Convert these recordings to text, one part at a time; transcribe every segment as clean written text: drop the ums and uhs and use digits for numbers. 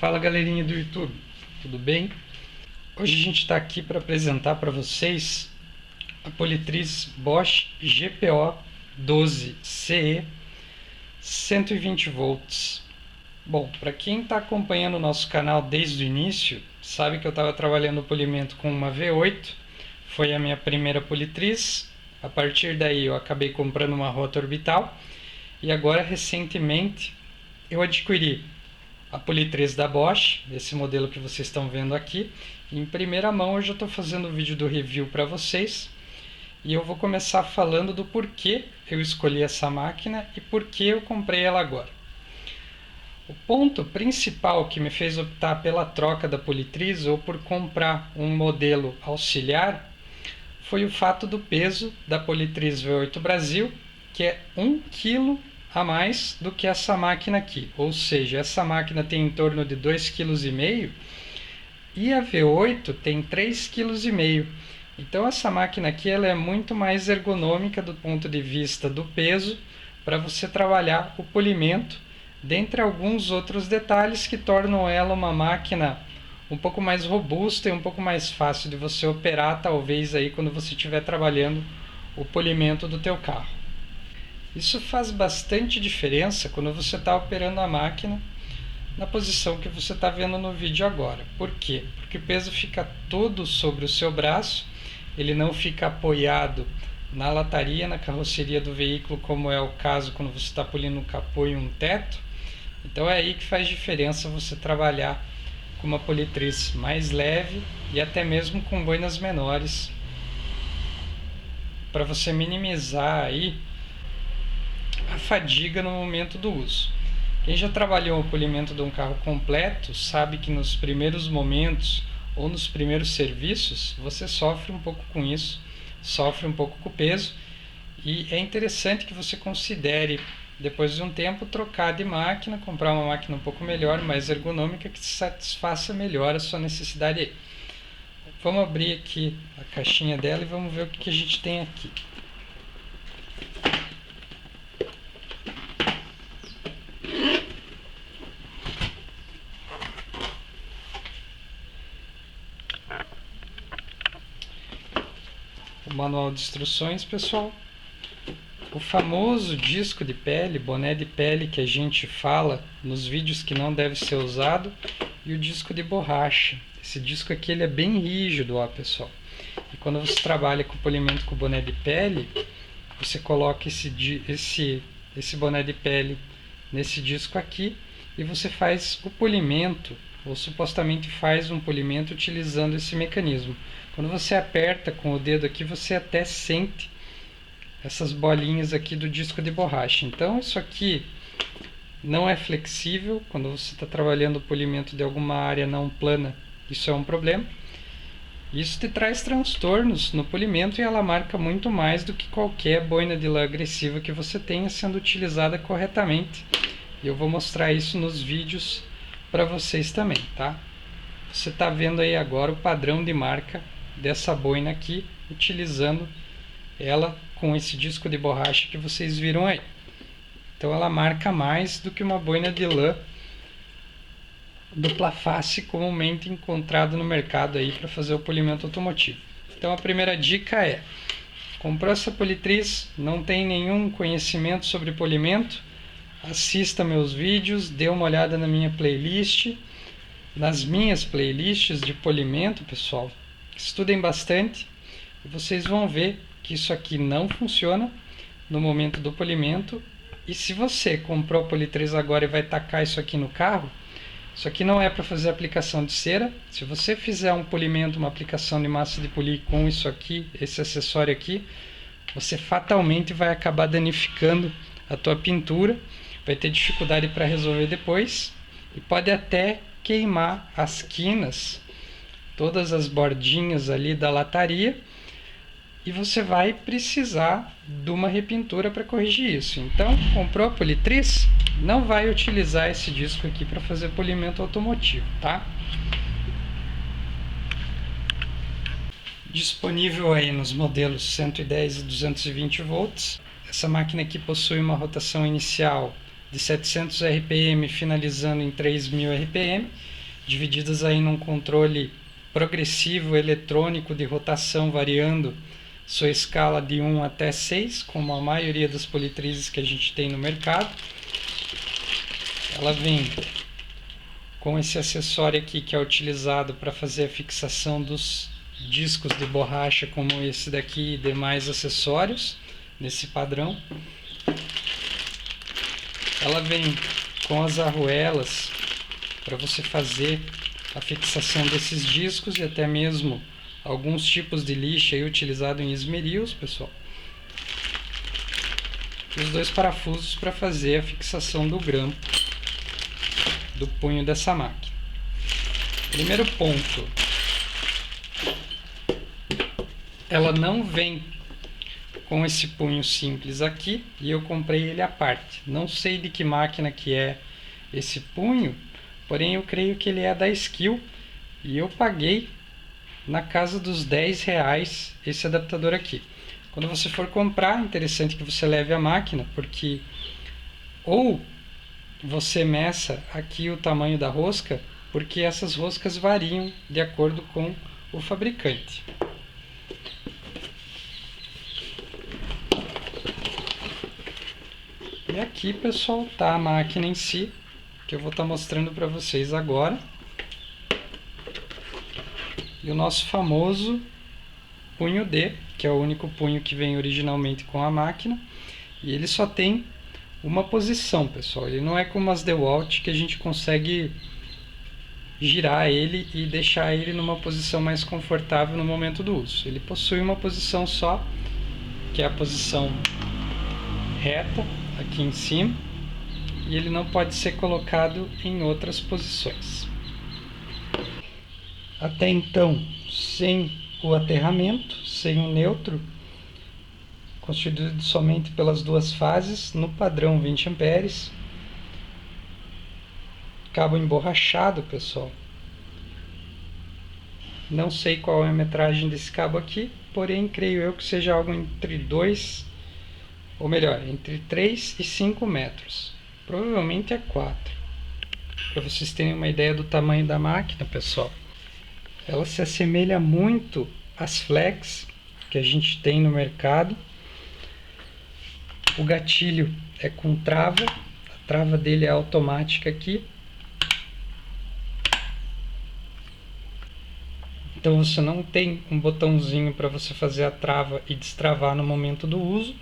Fala galerinha do YouTube, tudo bem? Hoje a gente está aqui para apresentar para vocês a Politriz Bosch GPO 12CE 120 volts. Bom, para quem está acompanhando o nosso canal desde o início, sabe que eu estava trabalhando o polimento com uma V8, foi a minha primeira politriz. A partir daí eu acabei comprando uma rota orbital e agora recentemente eu adquiri a politriz da Bosch, esse modelo que vocês estão vendo aqui. Em primeira mão eu já estou fazendo o vídeo do review para vocês e eu vou começar falando do porquê eu escolhi essa máquina e porquê eu comprei ela agora. O ponto principal que me fez optar pela troca da politriz ou por comprar um modelo auxiliar foi o fato do peso da politriz V8 Brasil, que é 1 kg a mais do que essa máquina aqui, ou seja, essa máquina tem em torno de 2,5 kg e a V8 tem 3,5 kg. Então essa máquina aqui ela é muito mais ergonômica do ponto de vista do peso para você trabalhar o polimento, dentre alguns outros detalhes que tornam ela uma máquina um pouco mais robusta e um pouco mais fácil de você operar, talvez aí quando você estiver trabalhando o polimento do teu carro. Isso faz bastante diferença quando você está operando a máquina na posição que você está vendo no vídeo agora. Por quê? Porque o peso fica todo sobre o seu braço, ele não fica apoiado na lataria, na carroceria do veículo, como é o caso quando você está polindo um capô e um teto. Então é aí que faz diferença você trabalhar com uma politriz mais leve e até mesmo com boinas menores, para você minimizar aí a fadiga no momento do uso. Quem já trabalhou o polimento de um carro completo sabe que nos primeiros momentos ou nos primeiros serviços você sofre um pouco com isso, sofre um pouco com o peso, e é interessante que você considere depois de um tempo trocar de máquina, comprar uma máquina um pouco melhor, mais ergonômica, que satisfaça melhor a sua necessidade aí. Vamos abrir aqui a caixinha dela e vamos ver o que a gente tem aqui. O manual de instruções, pessoal. O famoso disco de pele, boné de pele que a gente fala nos vídeos que não deve ser usado, e o disco de borracha. Esse disco aqui ele é bem rígido, ó, pessoal. E quando você trabalha com polimento com boné de pele, você coloca esse boné de pele nesse disco aqui e você faz o polimento, ou supostamente faz um polimento utilizando esse mecanismo. Quando você aperta com o dedo aqui, você até sente essas bolinhas aqui do disco de borracha. Então isso aqui não é flexível. Quando você está trabalhando o polimento de alguma área não plana, isso é um problema. Isso te traz transtornos no polimento e ela marca muito mais do que qualquer boina de lã agressiva que você tenha sendo utilizada corretamente. E eu vou mostrar isso nos vídeos para vocês também, tá? Você está vendo aí agora o padrão de marca dessa boina aqui, utilizando ela com esse disco de borracha que vocês viram aí. Então ela marca mais do que uma boina de lã dupla face comumente encontrada no mercado aí para fazer o polimento automotivo. Então a primeira dica é: comprou essa politriz, não tem nenhum conhecimento sobre polimento, assista meus vídeos, dê uma olhada na minha playlist, nas minhas playlists de polimento, pessoal. Estudem bastante e vocês vão ver que isso aqui não funciona no momento do polimento. E se você comprou a politriz agora e vai tacar isso aqui no carro, isso aqui não é para fazer aplicação de cera. Se você fizer um polimento, uma aplicação de massa de polir com isso aqui, esse acessório aqui, você fatalmente vai acabar danificando a tua pintura, vai ter dificuldade para resolver depois e pode até queimar as quinas, todas as bordinhas ali da lataria, e você vai precisar de uma repintura para corrigir isso. Então, comprou a politriz, não vai utilizar esse disco aqui para fazer polimento automotivo, tá? Disponível aí nos modelos 110 e 220 volts. Essa máquina aqui possui uma rotação inicial de 700 RPM, finalizando em 3000 RPM, divididas aí num controle progressivo eletrônico de rotação, variando sua escala de 1 até 6, como a maioria das politrizes que a gente tem no mercado. Ela vem com esse acessório aqui que é utilizado para fazer a fixação dos discos de borracha, como esse daqui e demais acessórios nesse padrão. Ela vem com as arruelas para você fazer a fixação desses discos e até mesmo alguns tipos de lixa aí utilizado em esmerilhos, pessoal. E os dois parafusos para fazer a fixação do grampo do punho dessa máquina. Primeiro ponto, ela não vem com esse punho simples aqui e eu comprei ele à parte. Não sei de que máquina que é esse punho, porém eu creio que ele é da Skil e eu paguei na casa dos R$10 esse adaptador aqui. Quando você for comprar, é interessante que você leve a máquina, porque ou você meça aqui o tamanho da rosca, porque essas roscas variam de acordo com o fabricante. E aqui, pessoal, tá a máquina em si, que eu vou estar mostrando para vocês agora. E o nosso famoso punho D, que é o único punho que vem originalmente com a máquina. E ele só tem uma posição, pessoal. Ele não é como as DeWalt, que a gente consegue girar ele e deixar ele numa posição mais confortável no momento do uso. Ele possui uma posição só, que é a posição reta aqui em cima, e ele não pode ser colocado em outras posições. Até então, sem o aterramento, sem o neutro, constituído somente pelas duas fases, no padrão 20 amperes, cabo emborrachado, pessoal. Não sei qual é a metragem desse cabo aqui, porém creio eu que seja algo entre 2, ou melhor, entre 3 e 5 metros. Provavelmente é 4. Para vocês terem uma ideia do tamanho da máquina, pessoal. Ela se assemelha muito às flex que a gente tem no mercado. O gatilho é com trava, a trava dele é automática aqui. Então você não tem um botãozinho para você fazer a trava e destravar no momento do uso.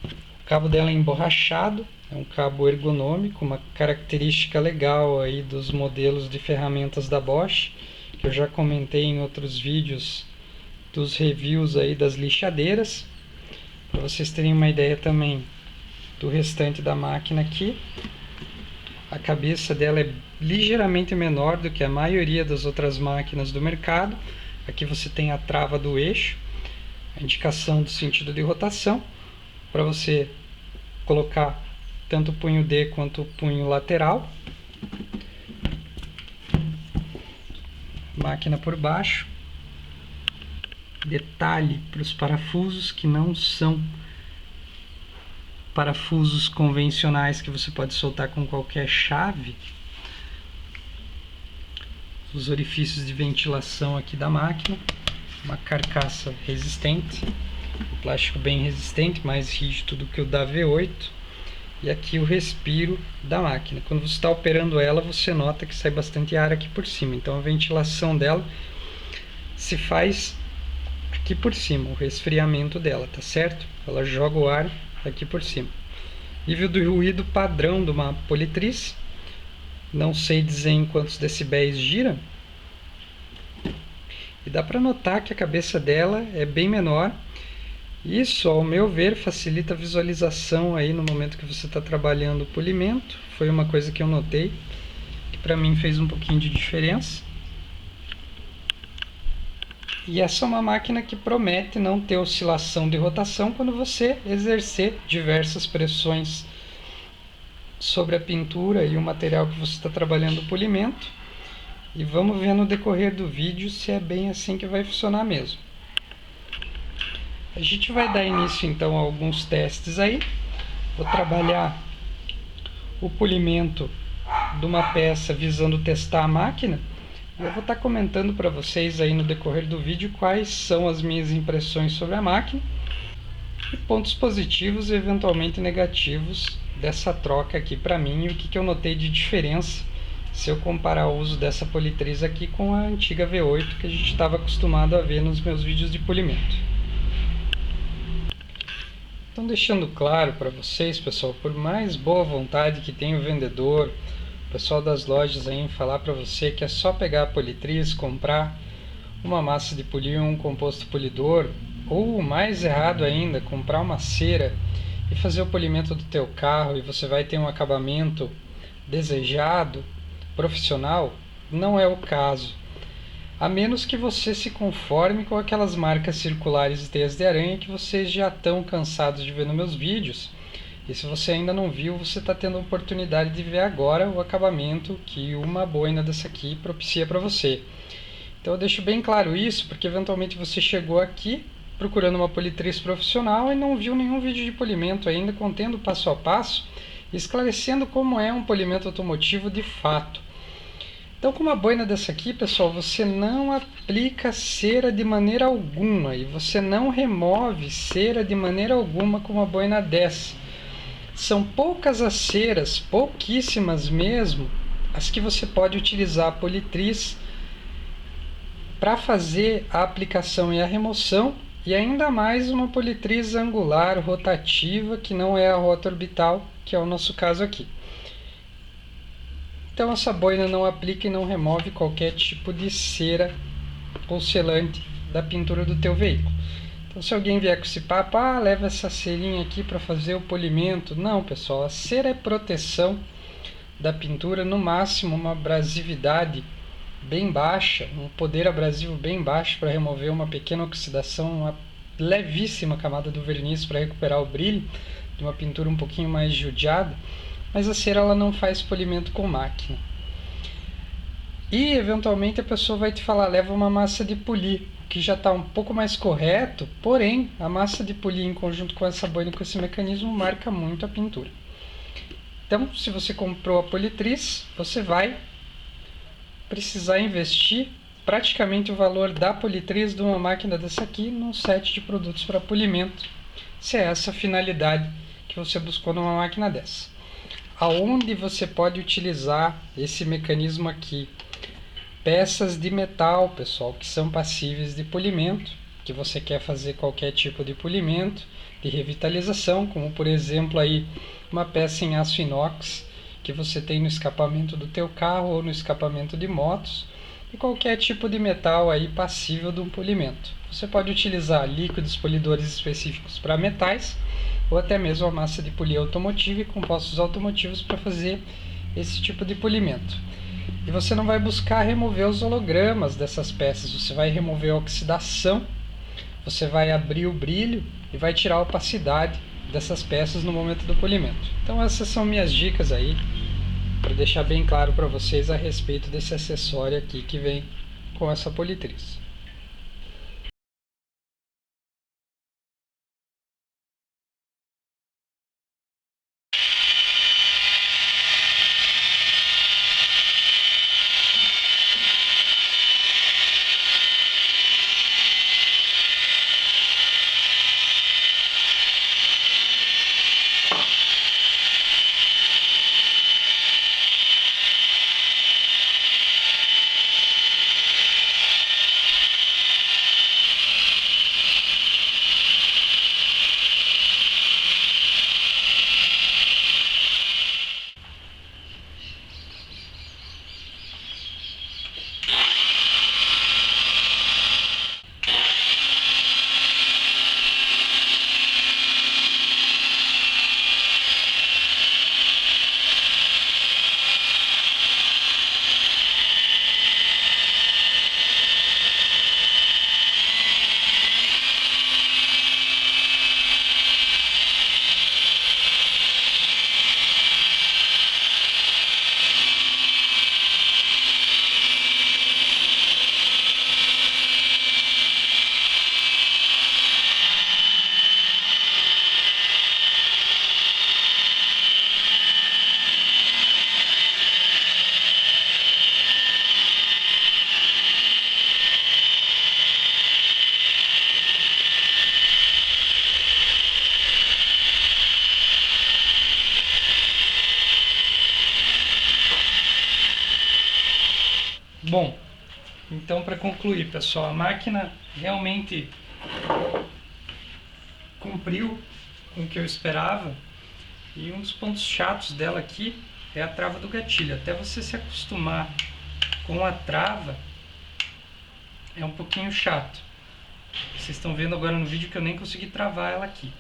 O cabo dela é emborrachado, é um cabo ergonômico, uma característica legal aí dos modelos de ferramentas da Bosch, que eu já comentei em outros vídeos dos reviews aí das lixadeiras. Para vocês terem uma ideia também do restante da máquina aqui, a cabeça dela é ligeiramente menor do que a maioria das outras máquinas do mercado. Aqui você tem a trava do eixo, a indicação do sentido de rotação, para você colocar tanto o punho D quanto o punho lateral. Máquina por baixo. Detalhe para os parafusos, que não são parafusos convencionais que você pode soltar com qualquer chave. Os orifícios de ventilação aqui da máquina, uma carcaça resistente, um plástico bem resistente, mais rígido do que o da V8, e aqui o respiro da máquina. Quando você está operando ela, você nota que sai bastante ar aqui por cima, então a ventilação dela se faz aqui por cima, o resfriamento dela, tá certo? Ela joga o ar aqui por cima. Nível do ruído padrão de uma politriz, não sei dizer em quantos decibéis gira, e dá para notar que a cabeça dela é bem menor. Isso, ao meu ver, facilita a visualização aí no momento que você está trabalhando o polimento. Foi uma coisa que eu notei, que para mim fez um pouquinho de diferença. E essa é uma máquina que promete não ter oscilação de rotação quando você exercer diversas pressões sobre a pintura e o material que você está trabalhando o polimento. E vamos ver no decorrer do vídeo se é bem assim que vai funcionar mesmo. A gente vai dar início então a alguns testes aí. Vou trabalhar o polimento de uma peça visando testar a máquina. Eu vou estar comentando para vocês aí no decorrer do vídeo quais são as minhas impressões sobre a máquina e pontos positivos e eventualmente negativos dessa troca aqui para mim e o que eu notei de diferença se eu comparar o uso dessa politriz aqui com a antiga V8 que a gente estava acostumado a ver nos meus vídeos de polimento. Então, deixando claro para vocês, pessoal, por mais boa vontade que tenha o vendedor, o pessoal das lojas aí em falar para você que é só pegar a politriz, comprar uma massa de polir, um composto polidor, ou mais errado ainda, comprar uma cera e fazer o polimento do teu carro e você vai ter um acabamento desejado, profissional, não é o caso. A menos que você se conforme com aquelas marcas circulares de teias de aranha que vocês já estão cansados de ver nos meus vídeos. E se você ainda não viu, você está tendo a oportunidade de ver agora o acabamento que uma boina dessa aqui propicia para você. Então eu deixo bem claro isso, porque eventualmente você chegou aqui procurando uma politriz profissional e não viu nenhum vídeo de polimento ainda contendo passo a passo, esclarecendo como é um polimento automotivo de fato. Então, com uma boina dessa aqui, pessoal, você não aplica cera de maneira alguma e você não remove cera de maneira alguma com uma boina dessa. São poucas as ceras, pouquíssimas mesmo, as que você pode utilizar a politriz para fazer a aplicação e a remoção, e ainda mais uma politriz angular rotativa, que não é a rota orbital, que é o nosso caso aqui. Então essa boina não aplica e não remove qualquer tipo de cera ou selante da pintura do teu veículo. Então se alguém vier com esse papo, leva essa cerinha aqui para fazer o polimento. Não, pessoal, a cera é proteção da pintura, no máximo uma abrasividade bem baixa, um poder abrasivo bem baixo para remover uma pequena oxidação, uma levíssima camada do verniz para recuperar o brilho de uma pintura um pouquinho mais judiada, mas a cera ela não faz polimento com máquina. E eventualmente a pessoa vai te falar, leva uma massa de polir, que já está um pouco mais correto, porém a massa de polir em conjunto com essa boina, com esse mecanismo, marca muito a pintura. Então, se você comprou a politriz, você vai precisar investir praticamente o valor da politriz de uma máquina dessa aqui num set de produtos para polimento, se é essa a finalidade que você buscou numa máquina dessa. Aonde você pode utilizar esse mecanismo aqui? Peças de metal, pessoal, que são passíveis de polimento, que você quer fazer qualquer tipo de polimento, de revitalização, como por exemplo aí uma peça em aço inox que você tem no escapamento do teu carro ou no escapamento de motos, e qualquer tipo de metal aí passível de um polimento. Você pode utilizar líquidos polidores específicos para metais, ou até mesmo a massa de polir automotiva e compostos automotivos para fazer esse tipo de polimento. E você não vai buscar remover os hologramas dessas peças, você vai remover a oxidação, você vai abrir o brilho e vai tirar a opacidade dessas peças no momento do polimento. Então essas são minhas dicas aí, para deixar bem claro para vocês a respeito desse acessório aqui que vem com essa politriz. Bom, então para concluir, pessoal, a máquina realmente cumpriu com o que eu esperava, e um dos pontos chatos dela aqui é a trava do gatilho. Até você se acostumar com a trava é um pouquinho chato. Vocês estão vendo agora no vídeo que eu nem consegui travar ela aqui.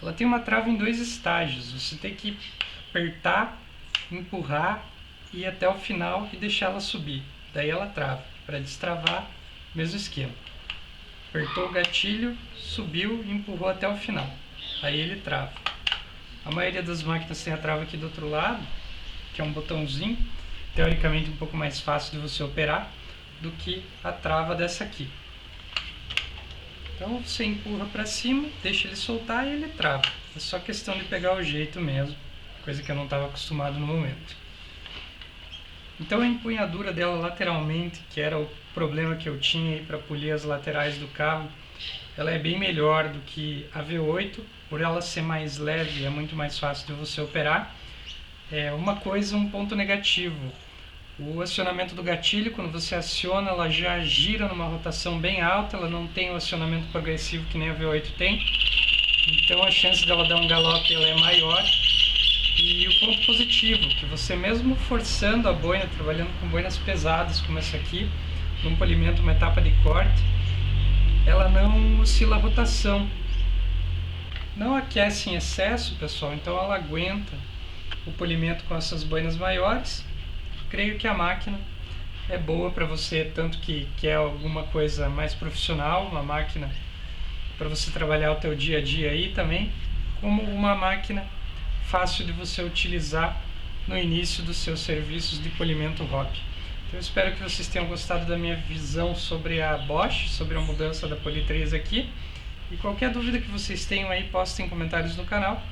Ela tem uma trava em 2 estágios. Você tem que apertar, empurrar e ir até o final e deixar ela subir. Daí ela trava. Para destravar, mesmo esquema. Apertou o gatilho, subiu e empurrou até o final. Aí ele trava. A maioria das máquinas tem a trava aqui do outro lado, que é um botãozinho, teoricamente um pouco mais fácil de você operar do que a trava dessa aqui. Então você empurra para cima, deixa ele soltar e ele trava. É só questão de pegar o jeito mesmo, coisa que eu não estava acostumado no momento. Então a empunhadura dela lateralmente, que era o problema que eu tinha para polir as laterais do carro, ela é bem melhor do que a V8, por ela ser mais leve, é muito mais fácil de você operar. Um ponto negativo, o acionamento do gatilho, quando você aciona, ela já gira numa rotação bem alta, ela não tem o acionamento progressivo que nem a V8 tem, então a chance dela dar um galope ela é maior. E o ponto positivo, que você mesmo forçando a boina, trabalhando com boinas pesadas como essa aqui, num polimento, uma etapa de corte, ela não oscila a rotação, não aquece em excesso, pessoal, então ela aguenta o polimento com essas boinas maiores. Creio que a máquina é boa para você, tanto que quer alguma coisa mais profissional, uma máquina para você trabalhar o teu dia a dia aí também, como uma máquina fácil de você utilizar no início dos seus serviços de polimento hobby. Então eu espero que vocês tenham gostado da minha visão sobre a Bosch, sobre a mudança da politriz aqui. E qualquer dúvida que vocês tenham aí, postem em comentários no canal,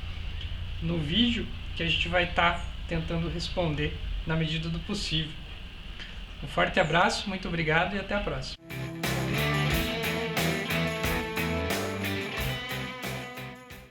no vídeo, que a gente vai estar tentando responder na medida do possível. Um forte abraço, muito obrigado e até a próxima.